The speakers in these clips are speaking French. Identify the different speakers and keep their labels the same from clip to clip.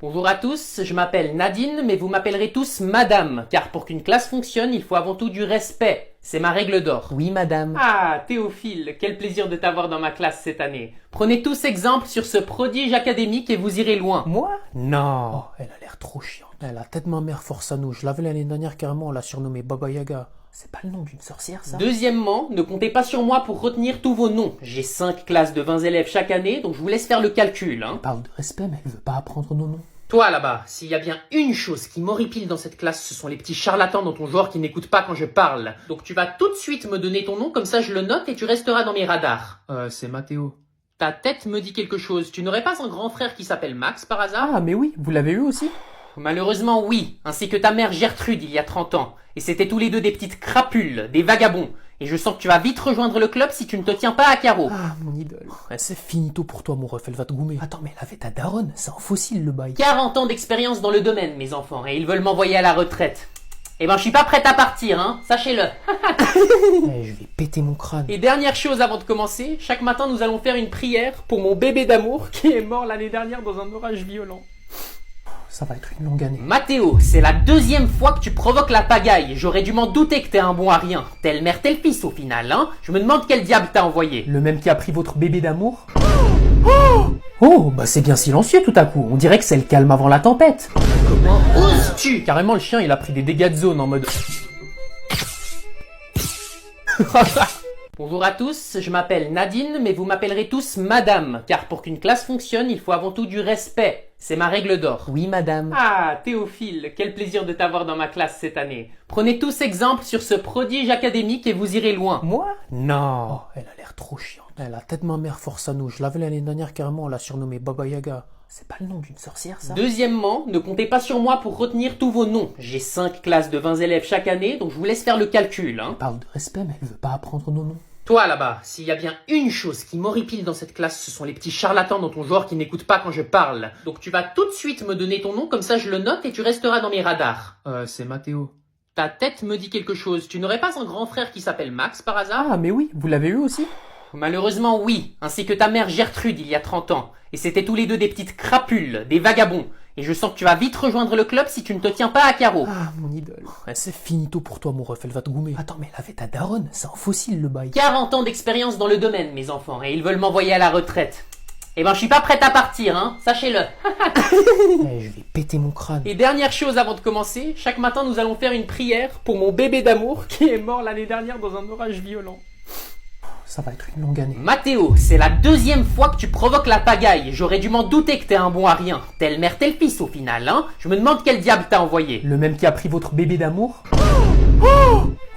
Speaker 1: Bonjour à tous, je m'appelle Nadine, mais vous m'appellerez tous Madame, car pour qu'une classe fonctionne, il faut avant tout du respect. C'est ma règle d'or.
Speaker 2: Oui, madame.
Speaker 1: Ah, Théophile, quel plaisir de t'avoir dans ma classe cette année. Prenez tous exemple sur ce prodige académique et vous irez loin.
Speaker 2: Moi?
Speaker 1: Non.
Speaker 2: Oh, elle a l'air trop chiante. La tête de ma mère force à nous. Je l'avais l'année dernière carrément, on l'a surnommée Baba Yaga. C'est pas le nom d'une sorcière, ça?
Speaker 1: Deuxièmement, ne comptez pas sur moi pour retenir tous vos noms. J'ai 5 classes de 20 élèves chaque année, donc je vous laisse faire le calcul.
Speaker 2: Elle parle de respect, mais elle veut pas apprendre nos noms.
Speaker 1: Toi là-bas, s'il y a bien une chose qui m'horripile dans cette classe, ce sont les petits charlatans dans ton genre qui n'écoutent pas quand je parle. Donc tu vas tout de suite me donner ton nom, comme ça je le note et tu resteras dans mes radars.
Speaker 2: C'est Mathéo.
Speaker 1: Ta tête me dit quelque chose. Tu n'aurais pas un grand frère qui s'appelle Max par hasard?
Speaker 2: Ah, mais oui, vous l'avez eu aussi?
Speaker 1: Malheureusement oui, ainsi que ta mère Gertrude il y a 30 ans. Et c'était tous les deux des petites crapules, des vagabonds. Et je sens que tu vas vite rejoindre le club si tu ne te tiens pas à carreau.
Speaker 2: Ah, mon idole. C'est finito pour toi, mon ref, elle va te goumer. Attends, mais elle avait ta daronne, c'est un fossile le bail.
Speaker 1: 40 ans d'expérience dans le domaine, mes enfants, et ils veulent m'envoyer à la retraite. Eh ben, je suis pas prête à partir, hein, sachez-le.
Speaker 2: Je vais péter mon crâne.
Speaker 1: Et dernière chose avant de commencer, chaque matin nous allons faire une prière pour mon bébé d'amour qui est mort l'année dernière dans un orage violent.
Speaker 2: Ça va être une longue année.
Speaker 1: Mathéo, c'est la deuxième fois que tu provoques la pagaille. J'aurais dû m'en douter que t'es un bon à rien. Telle mère, tel fils au final, hein. Je me demande quel diable t'a envoyé.
Speaker 2: Le même qui a pris votre bébé d'amour? Oh, bah c'est bien silencieux tout à coup. On dirait que c'est le calme avant la tempête.
Speaker 1: Comment oses-tu?
Speaker 2: Carrément, le chien, il a pris des dégâts de zone en mode...
Speaker 1: Bonjour à tous, je m'appelle Nadine, mais vous m'appellerez tous Madame, car pour qu'une classe fonctionne, il faut avant tout du respect. C'est ma règle d'or.
Speaker 2: Oui, madame.
Speaker 1: Ah, Théophile, quel plaisir de t'avoir dans ma classe cette année. Prenez tous exemple sur ce prodige académique et vous irez loin.
Speaker 2: Moi?
Speaker 1: Non.
Speaker 2: Oh, elle a l'air trop chiante. La tête de ma mère force à nous. Je l'avais l'année dernière carrément, on l'a surnommée Baba Yaga. C'est pas le nom d'une sorcière, ça?
Speaker 1: Deuxièmement, ne comptez pas sur moi pour retenir tous vos noms. J'ai 5 classes de 20 élèves chaque année, donc je vous laisse faire le calcul, hein.
Speaker 2: Elle parle de respect, mais elle veut pas apprendre nos noms.
Speaker 1: Toi là-bas, s'il y a bien une chose qui m'horripile dans cette classe, ce sont les petits charlatans dans ton genre qui n'écoutent pas quand je parle. Donc tu vas tout de suite me donner ton nom, comme ça je le note et tu resteras dans mes radars.
Speaker 2: C'est Mathéo.
Speaker 1: Ta tête me dit quelque chose. Tu n'aurais pas un grand frère qui s'appelle Max par hasard?
Speaker 2: Ah, mais oui, vous l'avez eu aussi?
Speaker 1: Malheureusement oui, ainsi que ta mère Gertrude il y a 30 ans. Et c'était tous les deux des petites crapules, des vagabonds. Et je sens que tu vas vite rejoindre le club si tu ne te tiens pas à carreau.
Speaker 2: Ah, mon idole. C'est finito pour toi, mon ref, elle va te goumer. Attends, mais elle avait ta daronne, c'est un fossile le bail.
Speaker 1: 40 ans d'expérience dans le domaine, mes enfants, et ils veulent m'envoyer à la retraite. Eh ben, je suis pas prête à partir, hein, sachez-le.
Speaker 2: Je vais péter mon crâne.
Speaker 1: Et dernière chose avant de commencer, chaque matin nous allons faire une prière pour mon bébé d'amour qui est mort l'année dernière dans un orage violent.
Speaker 2: Ça va être une longue année.
Speaker 1: Mathéo, c'est la deuxième fois que tu provoques la pagaille. J'aurais dû m'en douter que t'es un bon à rien. Telle mère, tel fils au final, hein. Je me demande quel diable t'a envoyé.
Speaker 2: Le même qui a pris votre bébé d'amour?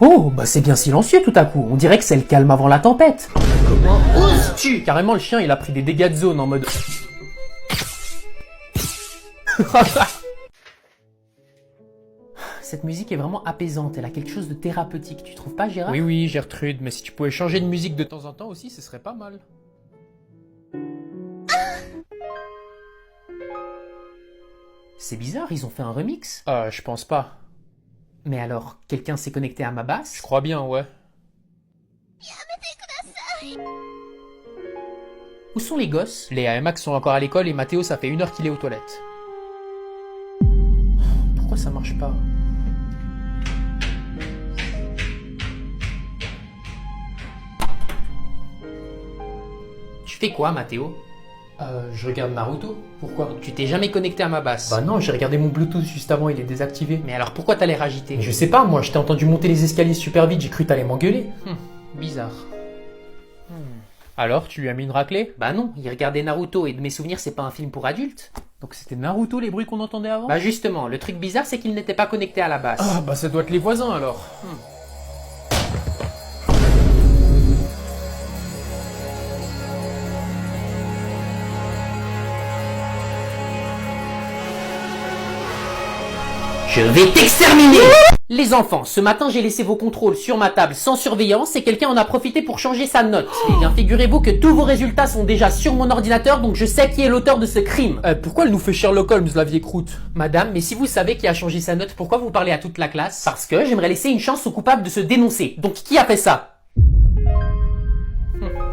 Speaker 2: Oh, bah c'est bien silencieux tout à coup. On dirait que c'est le calme avant la tempête.
Speaker 1: Comment oses-tu?
Speaker 2: Carrément, le chien, il a pris des dégâts de zone en mode...
Speaker 1: Cette musique est vraiment apaisante, elle a quelque chose de thérapeutique, tu trouves pas, Gérard?
Speaker 2: Oui, Gertrude, mais si tu pouvais changer de musique de temps en temps aussi, ce serait pas mal.
Speaker 1: C'est bizarre, ils ont fait un remix.
Speaker 2: Je pense pas.
Speaker 1: Mais alors, quelqu'un s'est connecté à ma basse?
Speaker 2: Je crois bien, ouais.
Speaker 1: Où sont les gosses?
Speaker 2: Léa et Max sont encore à l'école et Mathéo, ça fait 1 heure qu'il est aux toilettes. Pourquoi ça marche pas?
Speaker 1: Tu fais quoi, Mathéo?
Speaker 2: Je regarde Naruto. Pourquoi?
Speaker 1: Tu t'es jamais connecté à ma basse?
Speaker 2: Bah non, j'ai regardé mon Bluetooth juste avant, il est désactivé.
Speaker 1: Mais alors pourquoi t'as l'air agité?
Speaker 2: Je sais pas, moi, je t'ai entendu monter les escaliers super vite, j'ai cru que t'allais m'engueuler.
Speaker 1: Bizarre.
Speaker 2: Alors, tu lui as mis une raclée?
Speaker 1: Bah non, il regardait Naruto et de mes souvenirs c'est pas un film pour adultes.
Speaker 2: Donc c'était Naruto les bruits qu'on entendait avant?
Speaker 1: Bah justement, le truc bizarre c'est qu'il n'était pas connecté à la basse.
Speaker 2: Ah bah ça doit être les voisins alors.
Speaker 1: Je vais t'exterminer! Les enfants, ce matin j'ai laissé vos contrôles sur ma table sans surveillance et quelqu'un en a profité pour changer sa note. Eh bien figurez-vous que tous vos résultats sont déjà sur mon ordinateur donc je sais qui est l'auteur de ce crime.
Speaker 2: Pourquoi elle nous fait Sherlock Holmes la vieille croûte?
Speaker 1: Madame, mais si vous savez qui a changé sa note, pourquoi vous parlez à toute la classe? Parce que j'aimerais laisser une chance au coupable de se dénoncer. Donc qui a fait ça?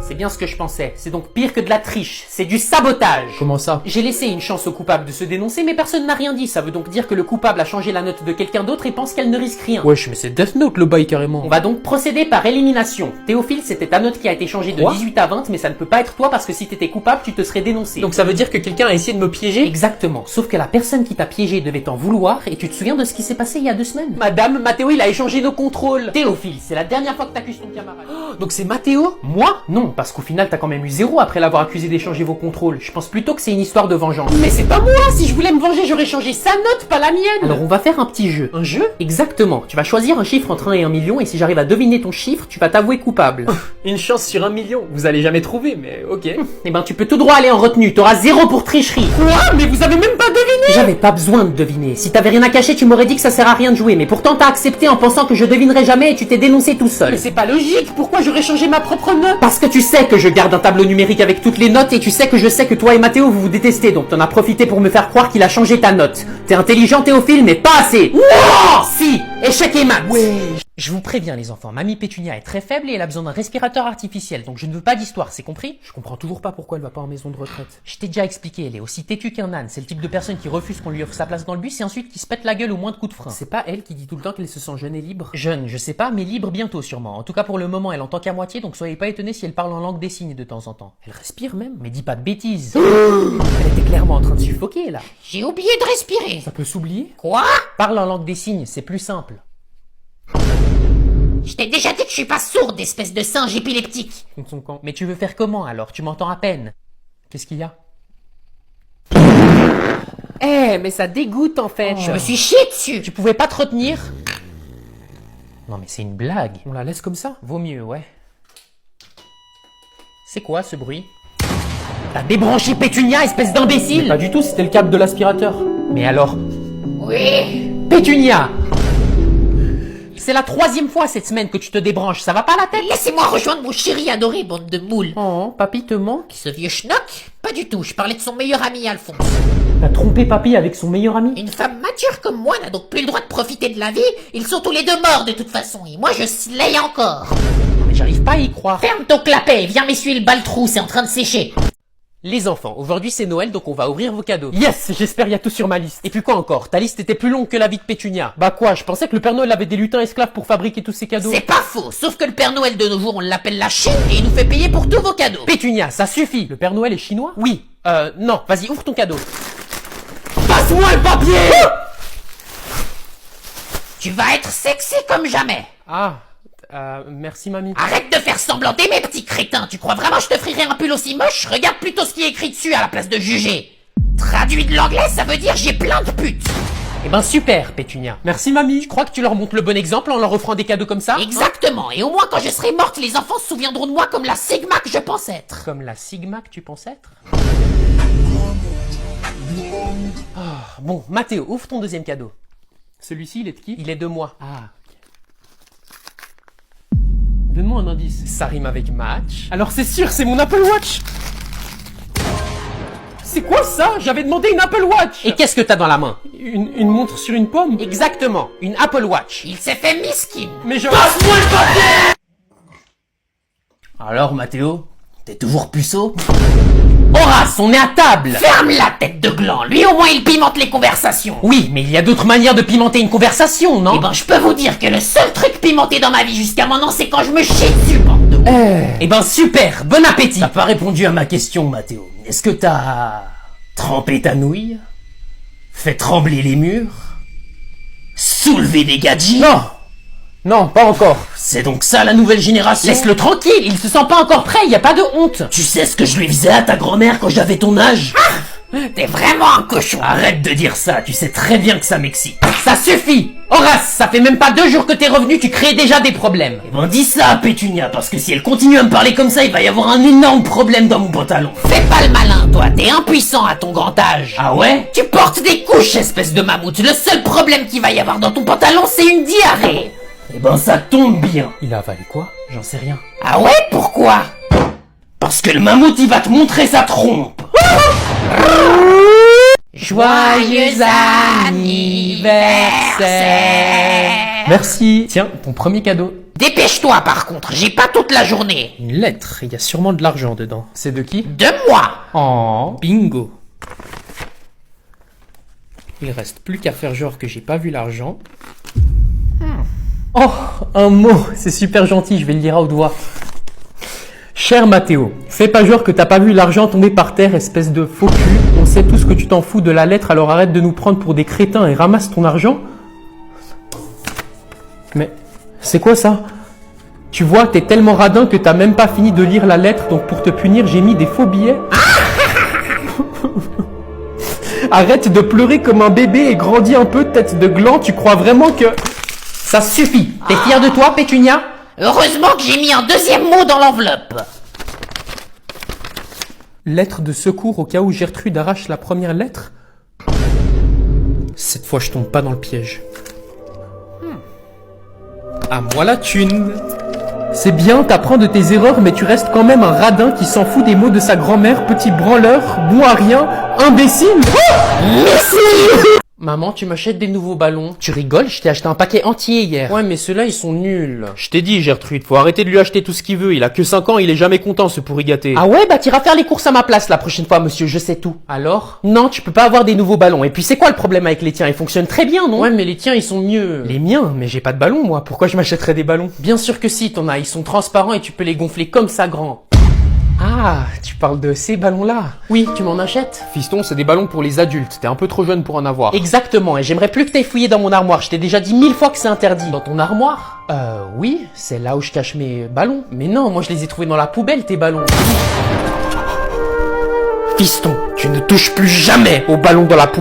Speaker 1: C'est bien ce que je pensais. C'est donc pire que de la triche. C'est du sabotage.
Speaker 2: Comment ça?
Speaker 1: J'ai laissé une chance au coupable de se dénoncer, mais personne n'a rien dit. Ça veut donc dire que le coupable a changé la note de quelqu'un d'autre et pense qu'elle ne risque rien.
Speaker 2: Wesh, mais c'est Death Note le bail carrément.
Speaker 1: On va donc procéder par élimination. Théophile, c'était ta note qui a été changée de
Speaker 2: Quoi
Speaker 1: 18 à 20, mais ça ne peut pas être toi parce que si t'étais coupable, tu te serais dénoncé.
Speaker 2: Donc ça veut dire que quelqu'un a essayé de me piéger?
Speaker 1: Exactement. Sauf que la personne qui t'a piégé devait t'en vouloir et tu te souviens de ce qui s'est passé il y a 2 semaines. Madame, Mathéo, il a échangé nos contrôles. Théophile, c'est la dernière fois que t'accuses ton camarade.
Speaker 2: Donc c'est Mathéo?
Speaker 1: Moi? Non, parce qu'au final, t'as quand même eu 0 après l'avoir accusé d'échanger vos contrôles. Je pense plutôt que c'est une histoire de vengeance. Mais c'est pas moi! Si je voulais me venger, j'aurais changé sa note, pas la mienne! Alors on va faire un petit jeu.
Speaker 2: Un jeu?
Speaker 1: Exactement. Tu vas choisir un chiffre entre 1 et 1 million et si j'arrive à deviner ton chiffre, tu vas t'avouer coupable.
Speaker 2: Une chance sur 1 million. Vous allez jamais trouver, mais ok.
Speaker 1: Eh ben tu peux tout droit aller en retenue, t'auras 0 pour tricherie.
Speaker 2: Quoi? Mais vous avez même pas deviné?
Speaker 1: J'avais pas besoin de deviner. Si t'avais rien à cacher, tu m'aurais dit que ça sert à rien de jouer, mais pourtant t'as accepté en pensant que je devinerais jamais et tu t'es dénoncé tout seul.
Speaker 2: Mais c'est pas logique, pourquoi j'aurais changé ma propre note?
Speaker 1: Parce que tu sais que je garde un tableau numérique avec toutes les notes et tu sais que je sais que toi et Mathéo vous vous détestez, donc t'en as profité pour me faire croire qu'il a changé ta note. T'es intelligent Théophile, mais pas assez. Non! Si! Échec et maths.
Speaker 2: Ouais.
Speaker 1: Je vous préviens les enfants, Mamie Pétunia est très faible et elle a besoin d'un respirateur artificiel, donc je ne veux pas d'histoire, c'est compris?
Speaker 2: Je comprends toujours pas pourquoi elle va pas en maison de retraite.
Speaker 1: Je t'ai déjà expliqué, elle est aussi têtue qu'un âne, c'est le type de personne qui refuse qu'on lui offre sa place dans le bus et ensuite qui se pète la gueule au moins de coups de frein.
Speaker 2: C'est pas elle qui dit tout le temps qu'elle se sent jeune et libre?
Speaker 1: Jeune, je sais pas, mais libre bientôt sûrement. En tout cas pour le moment, elle entend qu'à moitié, donc soyez pas étonnés si elle parle en langue des signes de temps en temps.
Speaker 2: Elle respire même?
Speaker 1: Mais dis pas de bêtises. Elle était clairement en train de suffoquer là.
Speaker 3: J'ai oublié de respirer.
Speaker 2: Ça peut s'oublier?
Speaker 3: Quoi?
Speaker 1: Parle en langue des signes, c'est plus simple.
Speaker 3: Je t'ai déjà dit que je suis pas sourde, espèce de singe épileptique.
Speaker 2: Contre son camp.
Speaker 1: Mais tu veux faire comment alors? Tu m'entends à peine.
Speaker 2: Qu'est-ce qu'il y a?
Speaker 1: Eh, mais ça dégoûte en fait.
Speaker 3: Je me suis chié dessus.
Speaker 1: Tu pouvais pas te retenir? Non mais c'est une blague.
Speaker 2: On la laisse comme ça?
Speaker 1: Vaut mieux, ouais. C'est quoi ce bruit? T'as débranché Pétunia, espèce d'imbécile!
Speaker 2: Pas du tout, c'était le câble de l'aspirateur.
Speaker 1: Mais alors?
Speaker 3: Oui.
Speaker 1: Pétunia! C'est la 3e fois cette semaine que tu te débranches, ça va pas la tête?
Speaker 3: Laissez-moi rejoindre mon chéri adoré, bande de moules.
Speaker 1: Oh, papy te manque?
Speaker 3: Ce vieux schnock? Pas du tout, je parlais de son meilleur ami Alphonse.
Speaker 1: T'as trompé papy avec son meilleur ami?
Speaker 3: Une femme mature comme moi n'a donc plus le droit de profiter de la vie, ils sont tous les deux morts de toute façon, et moi je slay encore.
Speaker 1: Non mais j'arrive pas à y croire.
Speaker 3: Ferme ton clapet et viens m'essuyer le baltrou, c'est en train de sécher.
Speaker 1: Les enfants, aujourd'hui c'est Noël donc on va ouvrir vos cadeaux. Yes, j'espère y a tout sur ma liste. Et puis quoi encore? Ta liste était plus longue que la vie de Pétunia. Bah quoi, je pensais que le Père Noël avait des lutins esclaves pour fabriquer tous ces cadeaux.
Speaker 3: C'est pas faux, sauf que le Père Noël de nos jours on l'appelle la Chine et il nous fait payer pour tous vos cadeaux.
Speaker 1: Pétunia, ça suffit. Le Père Noël est chinois? Oui. Non, vas-y, ouvre ton cadeau.
Speaker 2: Passe-moi le papier!
Speaker 3: Tu vas être sexy comme jamais.
Speaker 2: Ah, merci mamie.
Speaker 3: Arrête de faire semblant d'aimer, petit crétin. Tu crois vraiment que je te ferai un pull aussi moche? Regarde plutôt ce qui est écrit dessus à la place de juger. Traduit de l'anglais, ça veut dire j'ai plein de putes.
Speaker 1: Eh ben super, Pétunia.
Speaker 2: Merci mamie.
Speaker 1: Tu crois que tu leur montres le bon exemple en leur offrant des cadeaux comme ça?
Speaker 3: Exactement, et au moins quand je serai morte, les enfants se souviendront de moi comme la Sigma que je pense être.
Speaker 1: Comme la Sigma que tu penses être? Bon, Mathéo, ouvre ton deuxième cadeau.
Speaker 2: Celui-ci, il est de qui?
Speaker 1: Il est de moi.
Speaker 2: Ah, ok. Donne-moi un indice.
Speaker 1: Ça rime avec match.
Speaker 2: Alors c'est sûr, c'est mon Apple Watch! C'est quoi ça? J'avais demandé une Apple Watch!
Speaker 1: Et qu'est-ce que t'as dans la main?
Speaker 2: Une montre sur une pomme?
Speaker 1: Exactement, une Apple Watch.
Speaker 3: Il s'est fait miskin.
Speaker 2: Mais je... Passe-moi le papier!
Speaker 1: Alors, Mathéo, t'es toujours puceau? Horace, on est à table!
Speaker 3: Ferme la tête de gland, lui au moins il pimente les conversations.
Speaker 1: Oui, mais il y a d'autres manières de pimenter une conversation, non?
Speaker 3: Eh ben je peux vous dire que le seul truc pimenté dans ma vie jusqu'à maintenant c'est quand je me chie dessus, bande de ouf.
Speaker 1: Eh ben super, bon appétit!
Speaker 4: T'as pas répondu à ma question, Mathéo. Est-ce que t'as trempé ta nouille? Fait trembler les murs? Soulevé des gadgets?
Speaker 1: Non! Non, pas encore.
Speaker 4: C'est donc ça la nouvelle génération?
Speaker 1: Laisse-le tranquille, il se sent pas encore prêt, y a pas de honte.
Speaker 4: Tu sais ce que je lui faisais à ta grand-mère quand j'avais ton âge?
Speaker 3: T'es vraiment un cochon.
Speaker 4: Arrête de dire ça, tu sais très bien que ça m'excite.
Speaker 1: Ça suffit! Horace, ça fait même pas 2 jours que t'es revenu, tu crées déjà des problèmes.
Speaker 4: Eh ben dis ça à Pétunia, parce que si elle continue à me parler comme ça, il va y avoir un énorme problème dans mon pantalon.
Speaker 3: Fais pas le malin, toi, t'es impuissant à ton grand âge.
Speaker 4: Ah ouais?
Speaker 3: Tu portes des couches, espèce de mammouth. Le seul problème qu'il va y avoir dans ton pantalon, c'est une diarrhée.
Speaker 4: Eh ben ça tombe bien.
Speaker 2: Il a avalé quoi?
Speaker 1: J'en sais rien.
Speaker 3: Ah ouais, pourquoi?
Speaker 4: Parce que le mammouth il va te montrer sa trompe.
Speaker 3: Joyeux anniversaire.
Speaker 2: Merci. Tiens, ton premier cadeau.
Speaker 3: Dépêche-toi par contre, j'ai pas toute la journée.
Speaker 2: Une lettre, il y a sûrement de l'argent dedans. C'est de qui?
Speaker 3: De moi.
Speaker 2: Oh, bingo. Il reste plus qu'à faire genre que j'ai pas vu l'argent. Oh, un mot, c'est super gentil, je vais le lire à haute voix. Cher Mathéo, fais pas genre que t'as pas vu l'argent tomber par terre, espèce de faux cul. On sait tous que tu t'en fous de la lettre, alors arrête de nous prendre pour des crétins et ramasse ton argent. Mais c'est quoi ça? Tu vois, t'es tellement radin que t'as même pas fini de lire la lettre, donc pour te punir, j'ai mis des faux billets. Arrête de pleurer comme un bébé et grandis un peu, tête de gland, tu crois vraiment que...
Speaker 1: Ça suffit. T'es fier de toi, Pétunia?
Speaker 3: Heureusement que j'ai mis un deuxième mot dans l'enveloppe.
Speaker 2: Lettre de secours au cas où Gertrude arrache la première lettre? Cette fois, je tombe pas dans le piège. À moi la thune. C'est bien, t'apprends de tes erreurs, mais tu restes quand même un radin qui s'en fout des mots de sa grand-mère, petit branleur, bon à rien, imbécile.
Speaker 1: Maman, tu m'achètes des nouveaux ballons. Tu rigoles, je t'ai acheté un paquet entier hier.
Speaker 2: Ouais, mais ceux-là, ils sont nuls.
Speaker 5: Je t'ai dit, Gertrude, faut arrêter de lui acheter tout ce qu'il veut. Il a que 5 ans, il est jamais content, ce pourri gâté.
Speaker 1: Ah ouais, bah t'iras faire les courses à ma place la prochaine fois, monsieur, je sais tout.
Speaker 2: Alors?
Speaker 1: Non, tu peux pas avoir des nouveaux ballons. Et puis c'est quoi le problème avec les tiens? Ils fonctionnent très bien, non?
Speaker 2: Ouais, mais les tiens, ils sont mieux.
Speaker 1: Les miens? Mais j'ai pas de ballon, moi. Pourquoi je m'achèterais des ballons?
Speaker 2: Bien sûr que si, t'en as. Ils sont transparents et tu peux les gonfler comme ça grand.
Speaker 1: Ah, tu parles de ces ballons-là.
Speaker 2: Oui, tu m'en achètes?
Speaker 5: Fiston, c'est des ballons pour les adultes. T'es un peu trop jeune pour en avoir.
Speaker 1: Exactement, et j'aimerais plus que t'aies fouillé dans mon armoire. Je t'ai déjà dit 1000 fois que c'est interdit.
Speaker 2: Dans ton armoire?
Speaker 1: Oui, c'est là où je cache mes ballons.
Speaker 2: Mais non, moi je les ai trouvés dans la poubelle, tes ballons.
Speaker 1: Fiston, tu ne touches plus jamais aux ballons dans la poubelle.